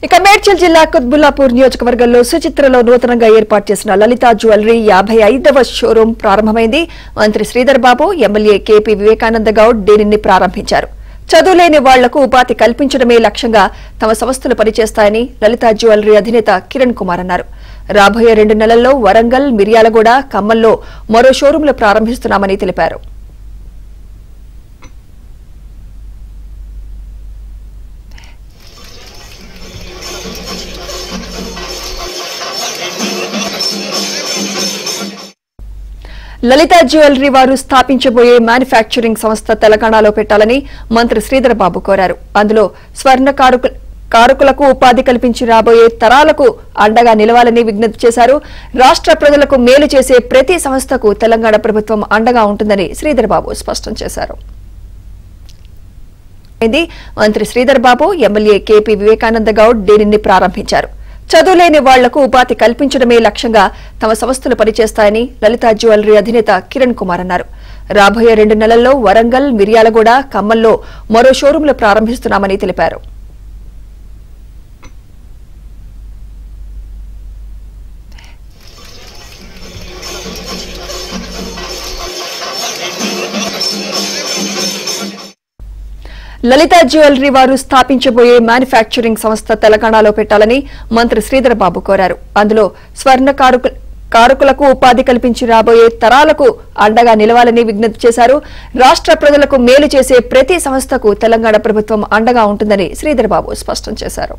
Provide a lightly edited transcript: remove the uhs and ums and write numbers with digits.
ఇక మేడ్చల్ జిల్లా కుత్బుల్లాపూర్ నియోజకవర్గంలో సుచిత్రలో నూతనంగా ఏర్పాటు చేసిన లలిత జ్యువెలరీ 55వ షోరూం ప్రారంభమైంది. మంత్రి శ్రీధర్ బాబు, ఎమ్మెల్యే కేపీ వివేకానంద గౌడ్ దీనిని ప్రారంభించారు. చదువులేని వాళ్లకు ఉపాధి కల్పించడమే లక్ష్యంగా తమ సంస్థలు పనిచేస్తాయని లలిత జ్యువెలరీ అధినేత కిరణ్ కుమార్ అన్నారు. రాబోయే 2 నెలల్లో వరంగల్, మిర్యాలగూడ, ఖమ్మంలో మరో షోరూంలు ప్రారంభిస్తున్నామని తెలిపారు. లలిత జ్యువెలరీ వారు స్థాపించబోయే మ్యానుఫ్యాక్చరింగ్ సంస్థ తెలంగాణలో పెట్టాలని మంత్రి శ్రీధర్ బాబు కోరారు. అందులో స్వర్ణ కారకులకు ఉపాధి కల్పించి రాబోయే తరాలకు అండగా నిలవాలని విజ్ఞప్తి చేశారు. రాష్ట్ర ప్రజలకు మేలు చేసే ప్రతి సంస్థకు తెలంగాణ ప్రభుత్వం అండగా ఉంటుందని శ్రీధర్ బాబు స్పష్టం చేశారు. మంత్రి శ్రీధర్ బాబు, ఎమ్మెల్యే కేపీ వివేకానంద గౌడ్ దీనిని ప్రారంభించారు. చదువులేని వాళ్లకు ఉపాధి కల్పించడమే లక్ష్యంగా తమ సంస్థలు పనిచేస్తాయని లలిత జ్యువెలరీ అధినేత కిరణ్ కుమార్ అన్నారు. రాబోయే 2 నెలల్లో వరంగల్, మిర్యాలగూడ, ఖమ్మంలో మరో షోరూంలు ప్రారంభిస్తున్నామని తెలిపారు. లలిత జ్యువెలరీ వారు స్థాపించబోయే మ్యానుఫ్యాక్చరింగ్ సంస్థ తెలంగాణలో పెట్టాలని మంత్రి శ్రీధర్ బాబు కోరారు. అందులో స్వర్ణ కారకులకు ఉపాధి కల్పించి రాబోయే తరాలకు అండగా నిలవాలని విజ్ఞప్తి చేశారు. రాష్ట్ర ప్రజలకు మేలు చేసే ప్రతి సంస్థకు తెలంగాణ ప్రభుత్వం అండగా ఉంటుందని శ్రీధర్ బాబు స్పష్టం చేశారు.